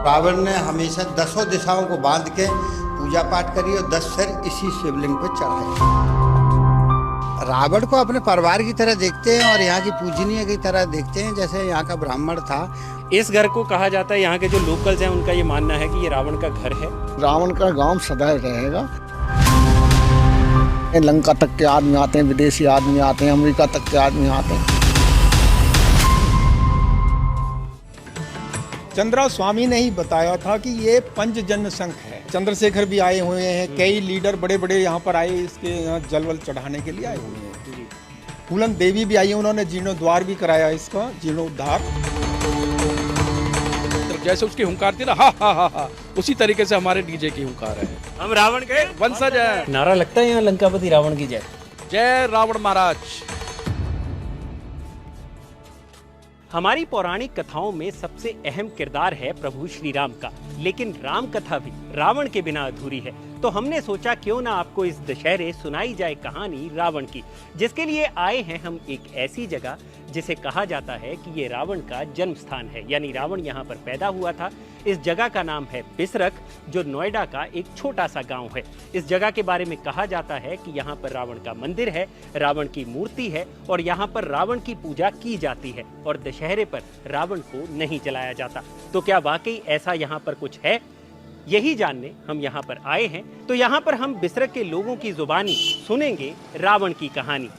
रावण ने हमेशा 10 दिशाओं को बांध के पूजा पाठ करी और 10 सिर इसी शिवलिंग पे चढ़ाए। रावण को अपने परिवार की तरह देखते हैं और यहाँ की पूजनीय की तरह देखते हैं, जैसे यहाँ का ब्राह्मण था। इस घर को कहा जाता है, यहाँ के जो लोकल्स हैं उनका ये मानना है कि ये रावण का घर है। रावण का गांव सदा रहेगा। लंका तक के आदमी आते हैं, विदेशी आदमी आते हैं, अमेरिका तक के आदमी आते हैं। चंद्रा स्वामी ने ही बताया था कि ये पंचजन्य शंख है। चंद्रशेखर भी आए हुए हैं, कई लीडर बड़े बड़े यहाँ पर आए, इसके यहाँ जलवल चढ़ाने के लिए आए हुए हैं। फूलन देवी भी आई, उन्होंने जीर्णोद्वार भी कराया, इसका जीर्णोद्धार। जैसे उसकी हुंकार थी ना, हा हा हा हा, उसी तरीके से हमारे डीजे की हुंकार है। हम रावण के वंशज है। नारा लगता है यहाँ लंकापति रावण की जय। जय रावण महाराज। हमारी पौराणिक कथाओं में सबसे अहम किरदार है प्रभु श्री राम का, लेकिन राम कथा भी रावण के बिना अधूरी है। तो हमने सोचा क्यों ना आपको इस दशहरे सुनाई जाए कहानी रावण की, जिसके लिए आए हैं हम एक ऐसी जगह जिसे कहा जाता है कि ये रावण का जन्म स्थान है, यानी रावण यहाँ पर पैदा हुआ था। इस जगह का नाम है बिसरख, जो नोएडा का एक छोटा सा गांव है। इस जगह के बारे में कहा जाता है कि यहाँ पर रावण का मंदिर है, रावण की मूर्ति है और यहाँ पर रावण की पूजा की जाती है और दशहरे पर रावण को नहीं जलाया जाता। तो क्या वाकई ऐसा यहाँ पर कुछ है? यही जानने हम यहाँ पर आए हैं। तो यहाँ पर हम बिसरख के लोगों की जुबानी सुनेंगे रावण की कहानी।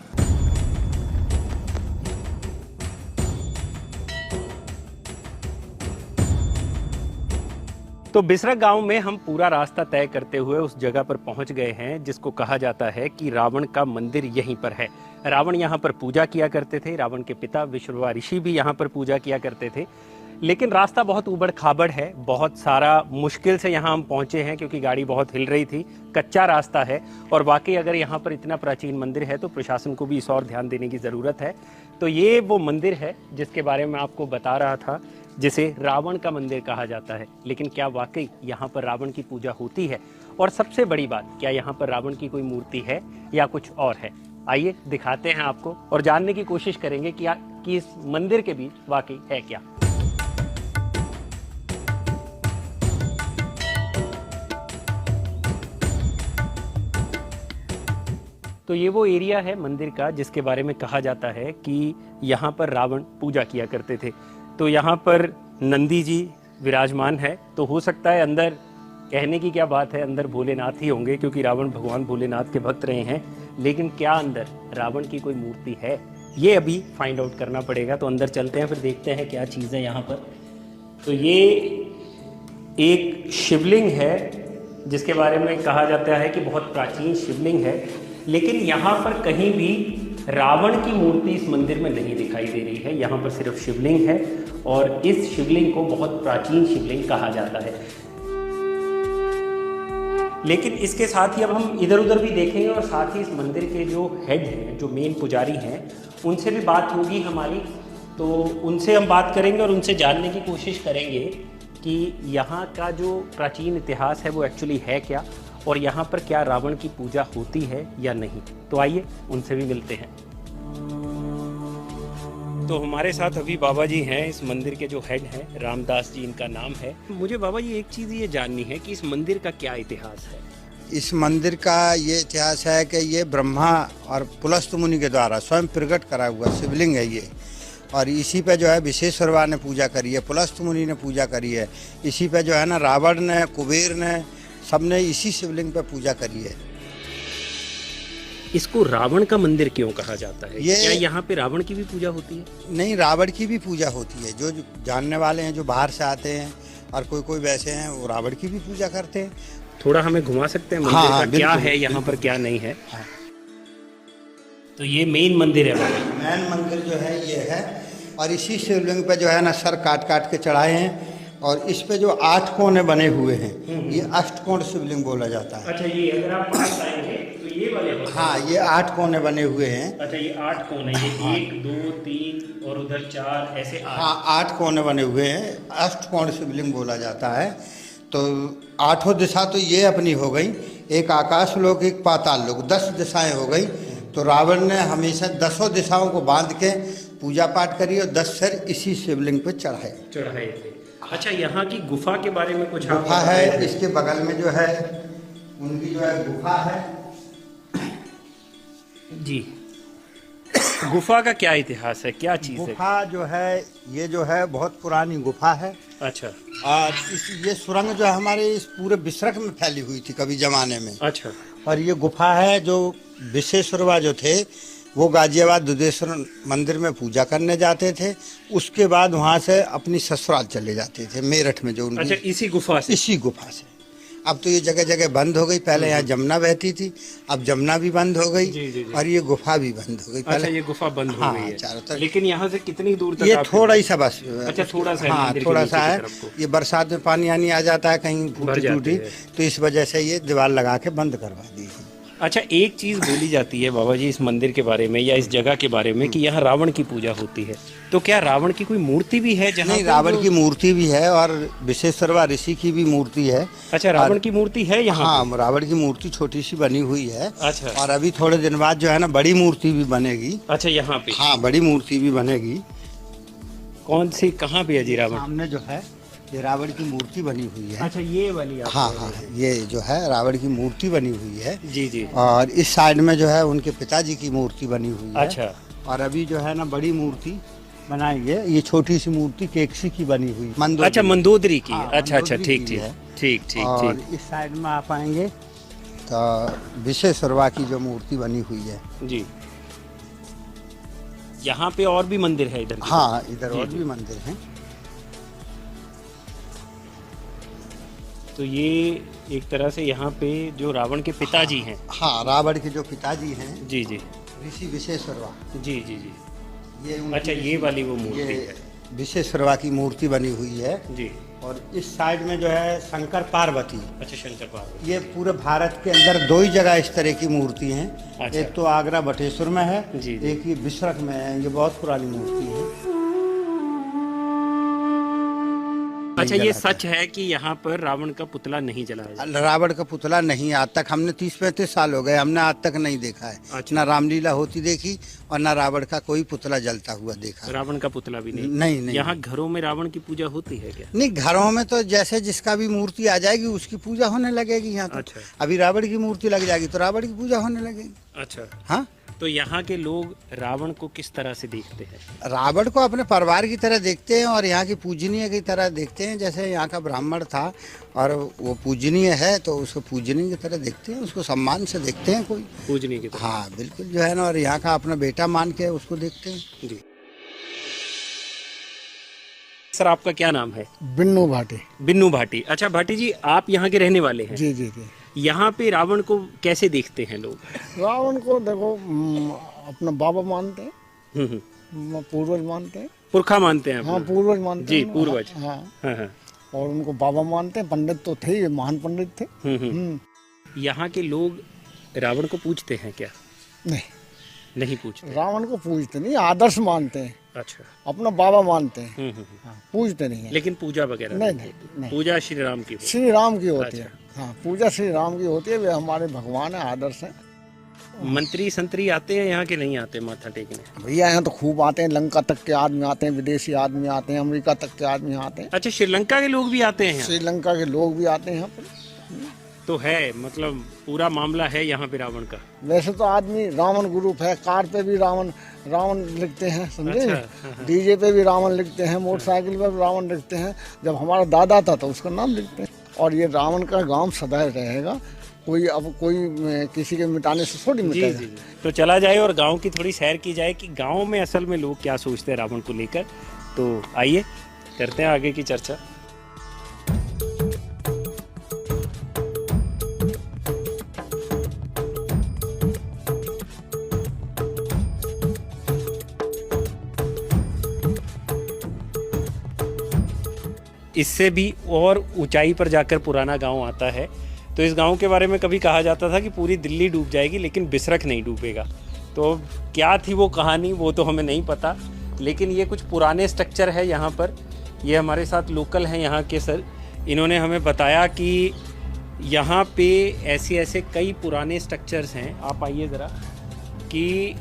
तो बिसरख गांव में हम पूरा रास्ता तय करते हुए उस जगह पर पहुंच गए हैं जिसको कहा जाता है कि रावण का मंदिर यहीं पर है। रावण यहाँ पर पूजा किया करते थे, रावण के पिता विश्रवा ऋषि भी यहाँ पर पूजा किया करते थे। लेकिन रास्ता बहुत ऊबड़ खाबड़ है, बहुत सारा मुश्किल से यहाँ हम पहुँचे हैं क्योंकि गाड़ी बहुत हिल रही थी, कच्चा रास्ता है। और वाकई अगर यहाँ पर इतना प्राचीन मंदिर है तो प्रशासन को भी इस और ध्यान देने की ज़रूरत है। तो ये वो मंदिर है जिसके बारे में आपको बता रहा था, जिसे रावण का मंदिर कहा जाता है। लेकिन क्या वाकई यहाँ पर रावण की पूजा होती है? और सबसे बड़ी बात, क्या यहाँ पर रावण की कोई मूर्ति है या कुछ और है? आइए दिखाते हैं आपको और जानने की कोशिश करेंगे कि इस मंदिर के बीच वाकई है क्या। तो ये वो एरिया है मंदिर का जिसके बारे में कहा जाता है कि यहाँ पर रावण पूजा किया करते थे। तो यहाँ पर नंदी जी विराजमान है, तो हो सकता है अंदर, कहने की क्या बात है, अंदर भोलेनाथ ही होंगे क्योंकि रावण भगवान भोलेनाथ के भक्त रहे हैं। लेकिन क्या अंदर रावण की कोई मूर्ति है, ये अभी फाइंड आउट करना पड़ेगा। तो अंदर चलते हैं, फिर देखते हैं क्या चीज़ है यहाँ पर। तो ये एक शिवलिंग है जिसके बारे में कहा जाता है कि बहुत प्राचीन शिवलिंग है। लेकिन यहाँ पर कहीं भी रावण की मूर्ति इस मंदिर में नहीं दिखाई दे रही है। यहाँ पर सिर्फ शिवलिंग है और इस शिवलिंग को बहुत प्राचीन शिवलिंग कहा जाता है। लेकिन इसके साथ ही अब हम इधर उधर भी देखेंगे और साथ ही इस मंदिर के जो हेड हैं, जो मेन पुजारी हैं, उनसे भी बात होगी हमारी। तो उनसे हम बात करेंगे और उनसे जानने की कोशिश करेंगे कि यहाँ का जो प्राचीन इतिहास है वो एक्चुअली है क्या, और यहाँ पर क्या रावण की पूजा होती है या नहीं। तो आइए उनसे भी मिलते हैं। तो हमारे साथ अभी बाबा जी हैं, इस मंदिर के जो हेड हैं, रामदास जी इनका नाम है। मुझे बाबा जी एक चीज़ ये जाननी है कि इस मंदिर का क्या इतिहास है। इस मंदिर का ये इतिहास है कि ये ब्रह्मा और पुलस्त मुनि के द्वारा स्वयं प्रकट करा हुआ शिवलिंग है ये, और इसी पे जो है विश्वेश्वरवा ने पूजा करी है, पुलस्त मुनि ने पूजा करी है। इसी पे जो है ना रावण ने, कुबेर ने, सबने इसी शिवलिंग पे पूजा करी है। इसको रावण का मंदिर क्यों कहा जाता है? ये क्या यहाँ पे रावण की भी पूजा होती है? नहीं, रावण की भी पूजा होती है। जो जानने वाले हैं, जो बाहर से आते हैं और कोई वैसे हैं, वो रावण की भी पूजा करते हैं। थोड़ा हमें घुमा सकते हैं मंदिर हाँ, का, क्या है यहाँ पर, क्या नहीं है? हाँ। तो ये मेन मंदिर है भाई। मेन मंदिर जो है ये है, और इसी शिवलिंग पे जो है ना सर काट काट के चढ़ाए हैं, और इस पे जो 8 कोने बने हुए हैं, ये अष्टकोण शिवलिंग बोला जाता है। अच्छा, ये अगर आप पास आएंगे तो ये वाले होते हैं। हाँ, ये 8 कोने बने हुए हैं। अच्छा, ये 8 कोने, ये 1 2 3 और उधर 4, ऐसे 8। हाँ, 8 कोने बने हुए हैं, अष्टकोण शिवलिंग बोला जाता है। तो 8 दिशा तो ये अपनी हो गई, एक आकाश लोक, एक पाताल लोक, 10 दिशाएं हो गई। तो रावण ने हमेशा 10 दिशाओं को बांध के पूजा पाठ करी और 10 सिर इसी शिवलिंग पे चढ़ाए थे। अच्छा, यहाँ की गुफा के बारे में कुछ आप गुफा बताएं? है, इसके बगल में जो है उनकी जो है गुफा है। जी, गुफा का क्या इतिहास है, क्या चीज़ है? गुफा जो है ये जो है बहुत पुरानी गुफा है। अच्छा और ये सुरंग जो है हमारे इस पूरे बिसरक में फैली हुई थी कभी जमाने में। अच्छा और ये गुफा है जो विश्वेश्वरवा जो थे वो गाजियाबाद दुधेश्वर मंदिर में पूजा करने जाते थे, उसके बाद वहाँ से अपनी ससुराल चले जाते थे मेरठ में जो अच्छा, उनकी इसी गुफा से? इसी गुफा से। अब तो ये जगह जगह बंद हो गई, पहले यहाँ जमुना बहती थी, अब जमुना भी बंद हो गई। जी, जी, जी। और ये गुफा भी बंद हो गई। अच्छा, ये गुफा बंद हो हाँ, गई है चारों तरफ। लेकिन यहाँ से कितनी दूर तक ये आप- थोड़ा ही सा बस। अच्छा, थोड़ा सा है हाँ, मंदिर के थोड़ा नीचे सा की है। तरफ को। ये बरसात में पानी आनी आ जाता है कहीं भर टूटी जाती टूटी, है। तो इस वजह से ये दीवार लगा के बंद करवा दी है। अच्छा, एक चीज़ बोली जाती है बाबा जी इस मंदिर के बारे में या इस जगह के बारे में कि यहाँ रावण की पूजा होती है, तो क्या रावण की कोई मूर्ति भी है जहाँ नहीं, पे रावण जो- की मूर्ति भी है और विश्वेश्वरवा ऋषि की भी मूर्ति है। अच्छा, रावण की मूर्ति है यहाँ हाँ, रावण की मूर्ति छोटी सी बनी हुई है। अच्छा। और अभी थोड़े दिन बाद जो है ना बड़ी मूर्ति भी बनेगी। पे? अच्छा, यहाँ पे हाँ, बड़ी मूर्ति भी बनेगी। कौन सी, कहाँ पे है जी रावण? सामने जो है ये रावण की मूर्ति बनी हुई है। अच्छा, ये वाली आप हाँ कह हाँ, रहे हैं। ये जो है रावण की मूर्ति बनी हुई है। जी जी। और इस साइड में जो है उनके पिताजी की मूर्ति बनी हुई है। अच्छा और अभी जो है ना बड़ी मूर्ति बनाई है, ये छोटी सी मूर्ति केकसी की बनी हुई मंदोदरी। अच्छा, मंदोदरी की। हाँ, अच्छा अच्छा, मंदोदरी ठीक की ठीक है। ठीक ठीक और ठीक। इस साइड में आप आएंगे तो विश्वेश्वरवा की जो मूर्ति बनी हुई है। जी, यहाँ पे और भी मंदिर है इधर की हाँ, इधर जी, और जी। भी मंदिर हैं। तो ये एक तरह से यहाँ पे जो रावण के पिताजी हैं। हाँ, रावण के जो पिताजी हैं जी जी ऋषि विश्वेश्वरवा, जी जी जी। ये उनकी अच्छा, ये वाली वो मूर्ति ये है। विश्वेश्वरवा की मूर्ति बनी हुई है। जी। और इस साइड में जो है शंकर पार्वती। अच्छा, शंकर पार्वती। ये पूरे भारत के अंदर दो ही जगह इस तरह की मूर्ति हैं। अच्छा। एक तो आगरा बटेश्वर में है, जी, जी। एक ये बिसरख में है। ये बहुत पुरानी मूर्ति है। अच्छा, ये सच है कि यहाँ पर रावण का पुतला नहीं जलाया जाता? रावण का पुतला नहीं, आज तक हमने 30-35 साल हो गए, हमने आज तक नहीं देखा है। अच्छा। ना रामलीला होती देखी और ना रावण का कोई पुतला जलता हुआ देखा। रावण का पुतला भी नहीं? नहीं। यहाँ घरों में रावण की पूजा होती है क्या? नहीं, घरों में तो जैसे जिसका भी मूर्ति आ जाएगी उसकी पूजा होने लगेगी यहाँ तो। अच्छा। अभी रावण की मूर्ति लग जाएगी तो रावण की पूजा होने लगेगी। अच्छा, हाँ, तो यहाँ के लोग रावण को किस तरह से देखते हैं? रावण को अपने परिवार की तरह देखते हैं और यहाँ की पूजनीय की तरह देखते हैं। जैसे यहाँ का ब्राह्मण था और वो पूजनीय है तो उसको पूजनीय की तरह देखते हैं, उसको सम्मान से देखते हैं कोई। पूजने की तरह? हाँ बिल्कुल, जो है ना, और यहाँ का अपना बेटा मान के उसको देखते हैं। जी। सर, आपका क्या नाम है? बिन्नू भाटी। बिन्नू भाटी। अच्छा भाटी जी, आप यहाँ के रहने वाले हैं? जी जी जी। यहाँ पे रावण को कैसे देखते हैं लोग? रावण को देखो अपना बाबा मानते हैं, पूर्वज मानते हैं। पुरखा मानते हैं हाँ, अपना? पूर्वज मानते जी, हैं। पूर्वज। हाँ, हाँ हाँ। और उनको बाबा मानते हैं। पंडित तो थे, ये महान पंडित थे। यहाँ के लोग रावण को पूजते हैं क्या? नहीं, नहीं पूछते? रावण को पूजते नहीं, आदर्श मानते हैं, अच्छा। अपना बाबा मानते हैं। हम्म। हाँ, पूजते नहीं है। लेकिन पूजा वगैरह नहीं, नहीं नहीं, होती? नहीं। पूजा श्री राम की होती है? श्री राम की होती है। अच्छा। हाँ, पूजा श्री राम की होती है। वे हमारे भगवान है, आदर्श है। मंत्री संतरी आते हैं यहाँ के? नहीं आते माथा टेकने? भैया यहाँ तो खूब आते हैं, लंका तक के आदमी आते हैं, विदेशी आदमी आते हैं, अमेरिका तक के आदमी आते हैं, अच्छा, श्रीलंका के लोग भी आते हैं यहाँ? श्रीलंका के लोग भी आते हैं यहाँ पर। तो है, मतलब पूरा मामला है यहाँ पे रावण का? वैसे तो आदमी रावण ग्रुप है, कार पे भी रावण रावण लिखते हैं, समझे? अच्छा, हाँ। डीजे पे भी रावण लिखते हैं, मोटरसाइकिल पे भी रावण लिखते हैं। जब हमारा दादा था तो उसका नाम लिखते हैं। और ये रावण का गांव सदा रहेगा। कोई किसी के मिटाने से थोड़ी जी मिटेगा। जी। तो चला जाए और गांव की थोड़ी सैर की जाए कि गांव में असल में लोग क्या सोचते हैं रावण को लेकर। तो आइए करते हैं आगे की चर्चा। इससे भी और ऊंचाई पर जाकर पुराना गांव आता है। तो इस गांव के बारे में कभी कहा जाता था कि पूरी दिल्ली डूब जाएगी लेकिन बिसरख नहीं डूबेगा। तो क्या थी वो कहानी, वो तो हमें नहीं पता, लेकिन ये कुछ पुराने स्ट्रक्चर है यहाँ पर। ये हमारे साथ लोकल हैं यहाँ के सर, इन्होंने हमें बताया कि यहाँ पे ऐसे ऐसे कई पुराने स्ट्रक्चर्स हैं। आप आइए ज़रा, कि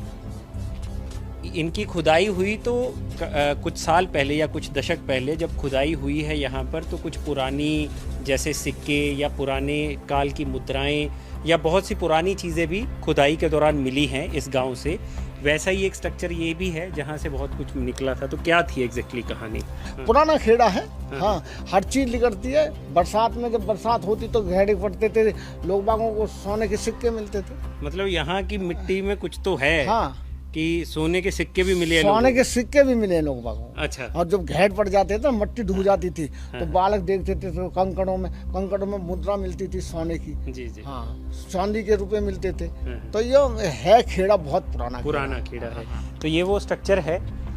इनकी खुदाई हुई तो कुछ साल पहले या कुछ दशक पहले जब खुदाई हुई है यहाँ पर, तो कुछ पुरानी जैसे सिक्के या पुराने काल की मुद्राएं या बहुत सी पुरानी चीज़ें भी खुदाई के दौरान मिली हैं इस गांव से। वैसा ही एक स्ट्रक्चर ये भी है जहाँ से बहुत कुछ निकला था। तो क्या थी एग्जैक्टली कहानी? पुराना खेड़ा है। हाँ, हर चीज निकलती है। बरसात में जब बरसात होती तो घेरे पड़ते थे, लोग बागों को सोने के सिक्के मिलते थे। मतलब यहाँ की मिट्टी में कुछ तो है। हाँ, कि सोने के सिक्के भी मिले हैं सोने लोगों के सिक्के भी मिले लोग बागों को। अच्छा। और जब घेट पड़ जाते थे, मट्टी डूब जाती थी, तो बालक देखते थे तो कंकड़ों में मुद्रा मिलती थी सोने की। जी जी। हाँ, चांदी के रुपए मिलते थे। तो ये है खेड़ा बहुत पुराना खेड़ा है। तो ये वो स्ट्रक्चर है,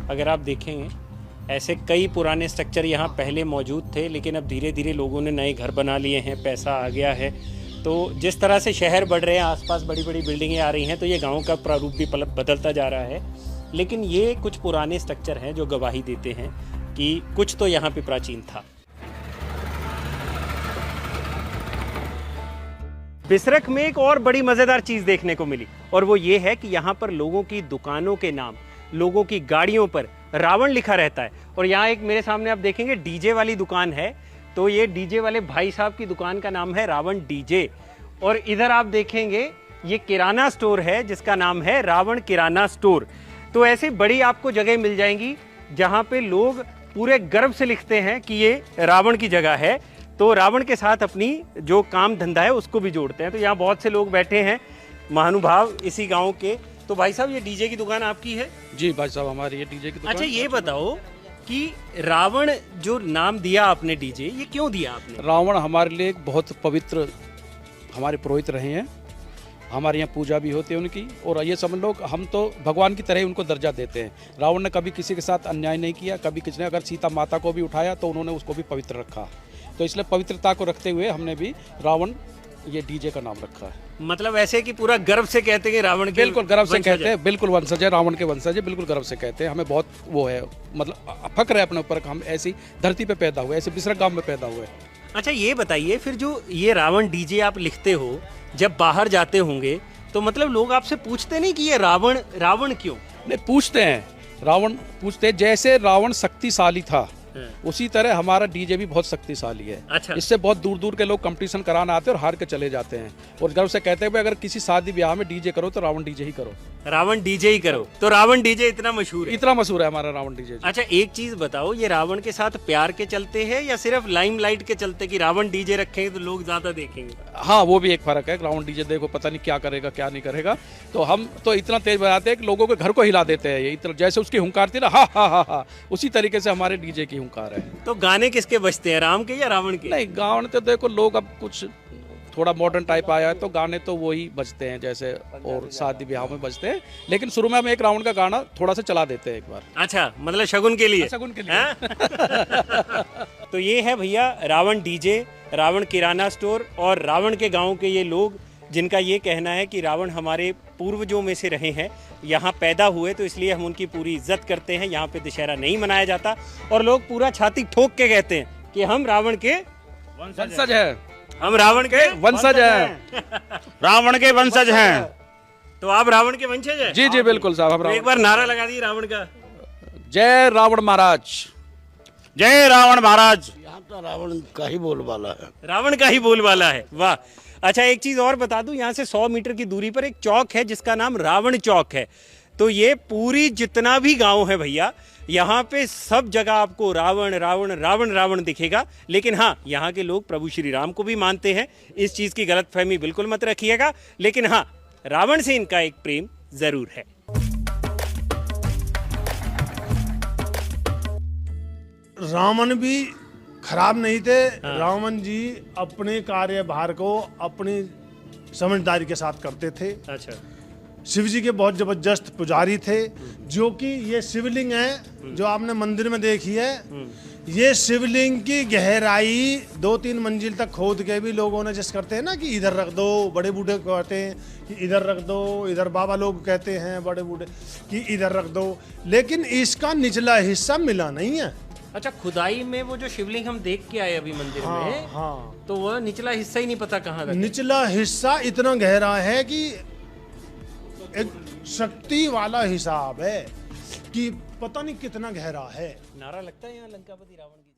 अगर आप देखेंगे ऐसे कई पुराने स्ट्रक्चर यहाँ पहले मौजूद थे, लेकिन अब धीरे धीरे लोगों ने नए घर बना लिए हैं, पैसा आ गया है। तो जिस तरह से शहर बढ़ रहे हैं, आसपास बड़ी बड़ी बिल्डिंगें आ रही हैं, तो ये गांव का प्रारूप भी बदलता जा रहा है। लेकिन ये कुछ पुराने स्ट्रक्चर हैं जो गवाही देते हैं कि कुछ तो यहाँ पे प्राचीन था। बिसरख में एक और बड़ी मज़ेदार चीज़ देखने को मिली, और वो ये है कि यहाँ पर लोगों की दुकानों के नाम, लोगों की गाड़ियों पर रावण लिखा रहता है। और यहाँ एक मेरे सामने आप देखेंगे डीजे वाली दुकान है, तो ये डीजे वाले भाई साहब की दुकान का नाम है रावण डीजे। और इधर आप देखेंगे ये किराना स्टोर है जिसका नाम है रावण किराना स्टोर। तो ऐसी बड़ी आपको जगह मिल जाएंगी जहाँ पे लोग पूरे गर्व से लिखते हैं कि ये रावण की जगह है, तो रावण के साथ अपनी जो काम धंधा है उसको भी जोड़ते हैं। तो यहाँ बहुत से लोग बैठे हैं, महानुभाव इसी गाँव के। तो भाई साहब, ये डीजे की दुकान आपकी है? जी भाई साहब, हमारी ये डीजे की दुकान। अच्छा, ये बताओ कि रावण जो नाम दिया आपने डीजे, ये क्यों दिया आपने? रावण हमारे लिए एक बहुत पवित्र हमारे पुरोहित रहे हैं। हमारे यहाँ पूजा भी होती है उनकी, और ये समझ लो हम तो भगवान की तरह ही उनको दर्जा देते हैं। रावण ने कभी किसी के साथ अन्याय नहीं किया, कभी किसी ने अगर सीता माता को भी उठाया तो उन्होंने उसको भी पवित्र रखा। तो इसलिए पवित्रता को रखते हुए हमने भी रावण ये डीजे का नाम रखा है। मतलब ऐसे कि पूरा गर्व से कहते हैं कि रावण के बिल्कुल गर्व से कहते हैं, बिल्कुल वंशज है, रावण के वंशज है, बिल्कुल गर्व से कहते हैं। हमें बहुत वो है, मतलब फक्र है अपने ऊपर कि हम ऐसी धरती पे पैदा हुए, ऐसे बिसरख गांव में पैदा हुए। अच्छा, ये बताइए फिर जो ये रावण डीजे आप लिखते हो, जब बाहर जाते होंगे तो मतलब लोग आपसे पूछते नहीं कि ये रावण रावण क्यों? नहीं, पूछते हैं, रावण पूछते हैं। जैसे रावण शक्तिशाली था उसी तरह हमारा डीजे भी बहुत शक्तिशाली है। अच्छा। इससे बहुत दूर दूर के लोग कंपटीशन कराने आते हैं और हार के चले जाते हैं, और गर्व से कहते हैं भाई अगर किसी शादी ब्याह में डीजे करो तो रावण डीजे ही करो। रावण डीजे ही करो। तो रावण डीजे इतना मशहूर है? इतना मशहूर है हमारा रावण डीजे। अच्छा, एक चीज बताओ, ये रावण के साथ प्यार के चलते हैं या सिर्फ लाइमलाइट के चलते कि रावण डीजे रखेंगे तो लोग ज्यादा देखेंगे? हाँ, वो भी एक फर्क है। रावण डीजे देखो पता नहीं क्या करेगा क्या नहीं करेगा, तो हम तो इतना तेज बजाते हैं कि लोगों के घर को हिला देते हैं। ये इतना जैसे उसकी हुंकार थी ना, हा हा हा हा, उसी तरीके से हमारे डीजे की हुंकार है। तो गाने किसके बजते हैं, राम के या रावण के? नहीं, गाने तो देखो लोग अब कुछ थोड़ा मॉडर्न टाइप आया है तो गाने तो वही बजते हैं जैसे और शादी ब्याह में बजते हैं, लेकिन शुरू में हम एक रावण का गाना थोड़ा सा चला देते हैं एक बार। अच्छा, मतलब शगुन के लिए? शगुन के लिए। तो ये है भैया रावण डीजे, रावण किराना स्टोर और रावण के गांव के ये लोग, जिनका ये कहना है कि रावण हमारे पूर्वजों में से रहे हैं, यहाँ पैदा हुए, तो इसलिए हम उनकी पूरी इज्जत करते हैं। यहाँ पे दशहरा नहीं मनाया जाता और लोग पूरा छाती ठोक के कहते हैं कि हम रावण के वंशज हैं, हम रावण के वंशज हैं, रावण के वंशज हैं। तो आप रावण के वंशज हैं? जी जी बिल्कुल साहब, हम तो एक बार नारा लगा दिए रावण का। जय रावण महाराज, जय रावण महाराज। यहाँ तो रावण का ही बोलबाला है। रावण का ही बोलबाला है, वाह। अच्छा, एक चीज और बता दूं, यहाँ से 100 मीटर की दूरी पर एक चौक है जिसका नाम रावण चौक है। तो ये पूरी जितना भी गांव है भैया, यहाँ पे सब जगह आपको रावण रावण रावण रावण दिखेगा। लेकिन हाँ, यहाँ के लोग प्रभु श्री राम को भी मानते हैं, इस चीज की गलतफहमी बिल्कुल मत रखिएगा। लेकिन हाँ, रावण से इनका एक प्रेम जरूर है। रावण भी खराब नहीं थे। रावण जी अपने कार्यभार को अपनी समझदारी के साथ करते थे। अच्छा। शिव जी के बहुत जबरदस्त पुजारी थे, जो कि ये शिवलिंग है जो आपने मंदिर में देखी है, ये शिवलिंग की गहराई 2-3 मंजिल तक खोद के भी लोगों ने जिस करते हैं ना कि इधर रख दो, बड़े बूढ़े कहते हैं कि इधर रख दो, इधर बाबा लोग कहते हैं बड़े बूढ़े कि इधर रख दो, लेकिन इसका निचला हिस्सा मिला नहीं है। अच्छा, खुदाई में वो जो शिवलिंग हम देख के आए अभी मंदिर में, हाँ, तो वो निचला हिस्सा ही नहीं पता कहाँ रखा। निचला हिस्सा इतना गहरा है कि एक शक्ति वाला हिसाब है। कि पता नहीं कितना गहरा है। नारा लगता है यहाँ लंकापति रावण की।